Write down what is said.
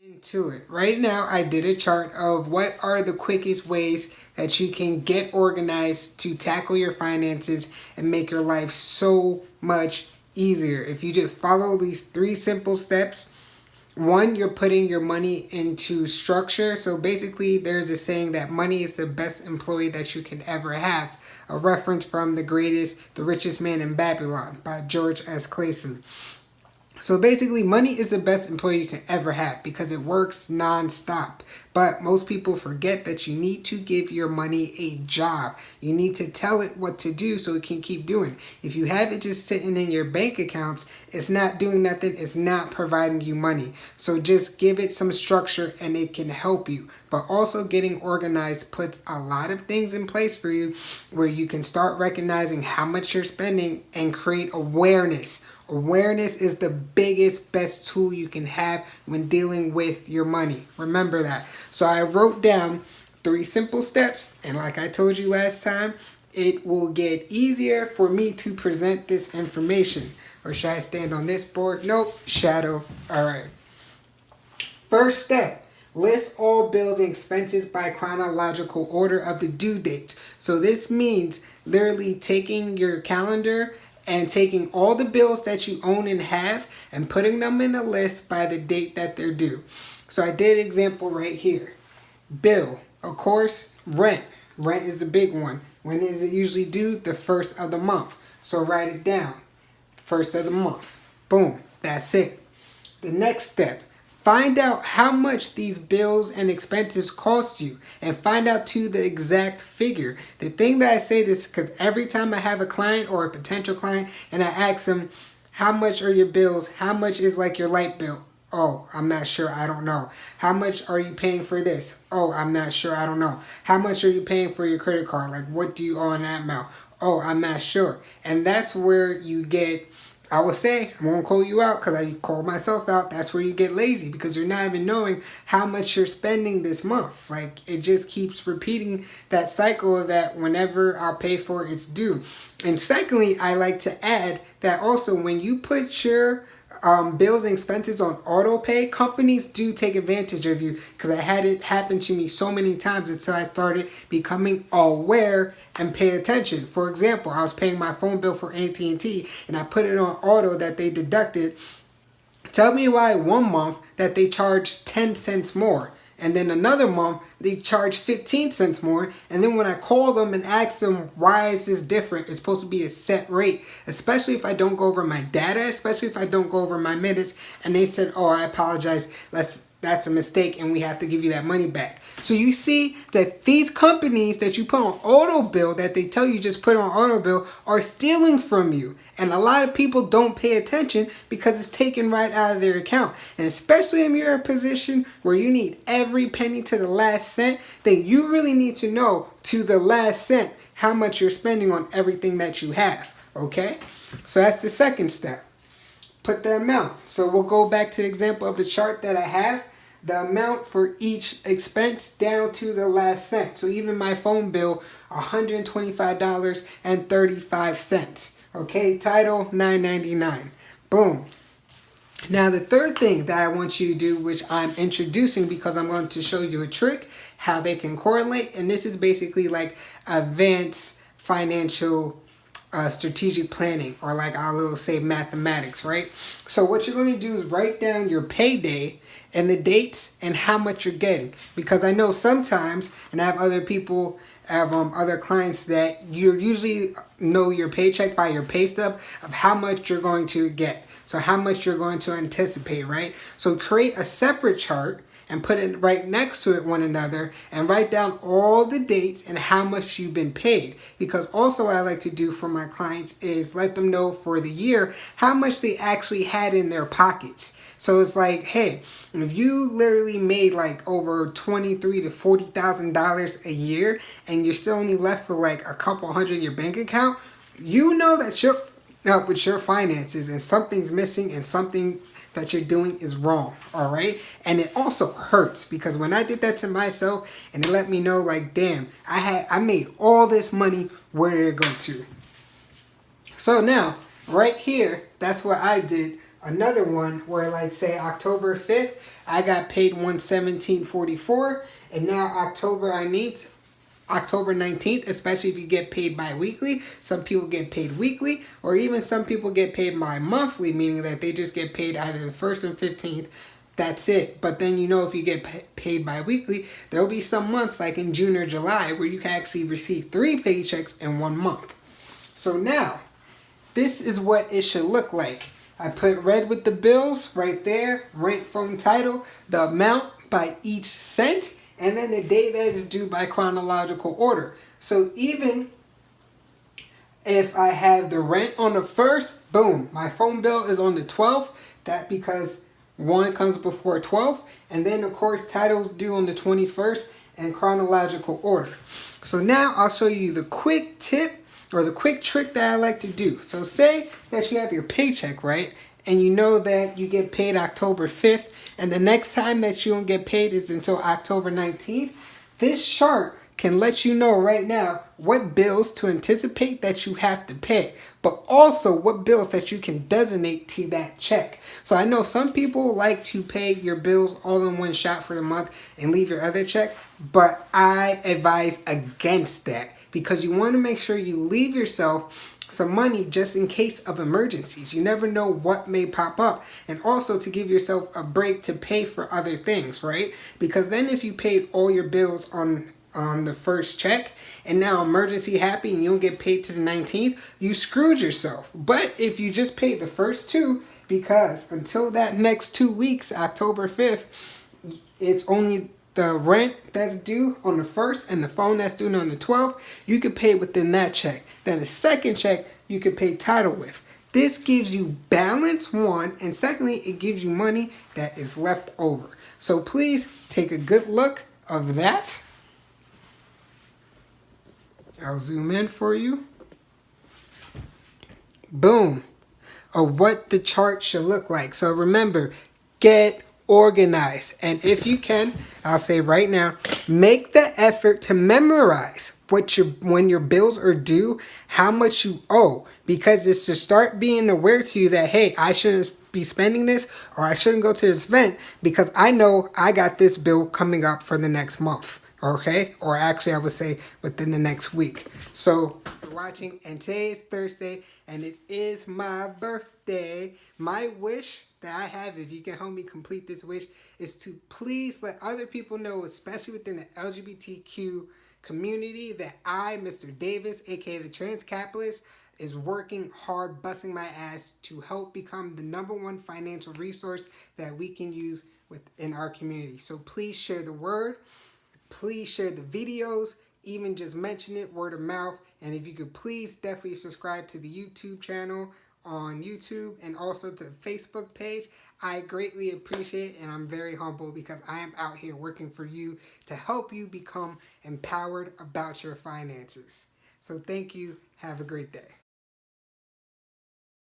Into it. Right now, I did a chart of what are the quickest ways that you can get organized to tackle your finances and make your life so much easier. If you just follow these three simple steps, one, you're putting your money into structure. So basically, there's a saying that money is the best employee that you can ever have. A reference from The Richest Man in Babylon by George S. Clason. So basically, money is the best employee you can ever have because it works nonstop. But most people forget that you need to give your money a job. You need to tell it what to do so it can keep doing. If you have it just sitting in your bank accounts, it's not doing nothing. It's not providing you money. So just give it some structure and it can help you. But also getting organized puts a lot of things in place for you where you can start recognizing how much you're spending and create awareness. Awareness is the biggest, best tool you can have when dealing with your money. Remember that. So I wrote down 3 simple steps, and like I told you last time, it will get easier for me to present this information. Or should I stand on this board? Nope, shadow. All right. First step, list all bills and expenses by chronological order of the due dates. So this means literally taking your calendar and taking all the bills that you own and have and putting them in a list by the date that they're due. So I did an example right here. Bill, of course, rent. Rent is the big one. When is it usually due? The first of the month. So write it down. First of the month. Boom. That's it. The next step. Find out how much these bills and expenses cost you and find out to the exact figure. The thing that I say this because every time I have a client or a potential client and I ask them, how much are your bills? How much is like your light bill? Oh, I'm not sure. I don't know. How much are you paying for this? Oh, I'm not sure. I don't know. How much are you paying for your credit card? Like, what do you owe on that amount? Oh, I'm not sure. And that's where you get, I will say, I won't call you out because I call myself out. That's where you get lazy because you're not even knowing how much you're spending this month. Like, it just keeps repeating that cycle of that whenever I'll pay for it, it's due. And secondly, I like to add that also when you put your bills and expenses on auto pay, companies do take advantage of you because I had it happen to me so many times until I started becoming aware and pay attention. For example, I was paying my phone bill for AT&T and I put it on auto that they deducted. Tell me why one month that they charged 10 cents more. And then another month, they charge 15 cents more. And then when I call them and ask them, why is this different? It's supposed to be a set rate, especially if I don't go over my data, especially if I don't go over my minutes. And they said, oh, I apologize. That's a mistake and we have to give you that money back. So you see that these companies that you put on auto bill that they tell you just put on auto bill are stealing from you. And a lot of people don't pay attention because it's taken right out of their account. And especially if you're in a position where you need every penny to the last cent, then you really need to know to the last cent how much you're spending on everything that you have. Okay? So that's the second step. Put the amount. So we'll go back to the example of the chart that I have. The amount for each expense down to the last cent. So even my phone bill, $125.35. Okay, title $9.99. Boom. Now the third thing that I want you to do, which I'm introducing because I'm going to show you a trick, how they can correlate. And this is basically like advanced financial strategic planning, or like I will say mathematics, right? So what you're going to do is write down your payday and the dates and how much you're getting. Because I know sometimes, and I have other people, other clients that you usually know your paycheck by your pay stub of how much you're going to get. So how much you're going to anticipate, right? So create a separate chart and put it right next to it one another and write down all the dates and how much you've been paid. Because also what I like to do for my clients is let them know for the year how much they actually had in their pockets. So it's like, hey, if you literally made like over $23,000 to $40,000 a year and you're still only left with like a couple hundred in your bank account, you know that you're up with your finances and something's missing and something that you're doing is wrong, all right? And it also hurts because when I did that to myself and it let me know like, damn, I made all this money, where did it go to? So now, right here, that's what I did another one where, like, say October 5th, I got paid $117.44, and now October 19th, especially if you get paid bi-weekly. Some people get paid weekly, or even some people get paid bi-monthly, meaning that they just get paid either the 1st and 15th. That's it. But then, if you get paid bi-weekly, there'll be some months like in June or July where you can actually receive 3 paychecks in 1 month. So now, this is what it should look like. I put red with the bills right there, rent, phone, title, the amount by each cent, and then the date that is due by chronological order. So even if I have the rent on the 1st, boom, my phone bill is on the 12th. That because 1 comes before 12. And then, of course, title's due on the 21st in chronological order. So now I'll show you the quick tip or the quick trick that I like to do. So say that you have your paycheck, right? And you know that you get paid October 5th. And the next time that you don't get paid is until October 19th. This chart can let you know right now what bills to anticipate that you have to pay, but also what bills that you can designate to that check. So I know some people like to pay your bills all in one shot for the month and leave your other check, but I advise against that because you want to make sure you leave yourself some money just in case of emergencies. You never know what may pop up, and also to give yourself a break to pay for other things, right? Because then if you paid all your bills on the first check and now emergency happened and you don't get paid to the 19th, you screwed yourself. But if you just paid the first 2, because until that next 2 weeks, October 5th, it's only the rent that's due on the 1st and the phone that's due on the 12th, you could pay within that check. Then the second check, you could pay title with. This gives you balance, 1, and secondly, it gives you money that is left over. So please take a good look of that. I'll zoom in for you. Boom. Of what the chart should look like. So remember, get organized. And if you can, I'll say right now, make the effort to memorize when your bills are due, how much you owe. Because it's to start being aware to you that, hey, I shouldn't be spending this, or I shouldn't go to this event because I know I got this bill coming up for the next month. Okay? Or actually, I would say within the next week. So, for watching, and today is Thursday, and it is my birthday. My wish that I have, if you can help me complete this wish, is to please let other people know, especially within the LGBTQ community, that I, Mr. Davis, aka the Trans Capitalist, is working hard, busting my ass to help become the #1 financial resource that we can use within our community. So please share the word. Please share the videos, even just mention it, word of mouth. And if you could please definitely subscribe to the YouTube channel on YouTube and also to the Facebook page. I greatly appreciate it, and I'm very humble because I am out here working for you to help you become empowered about your finances. So thank you. Have a great day.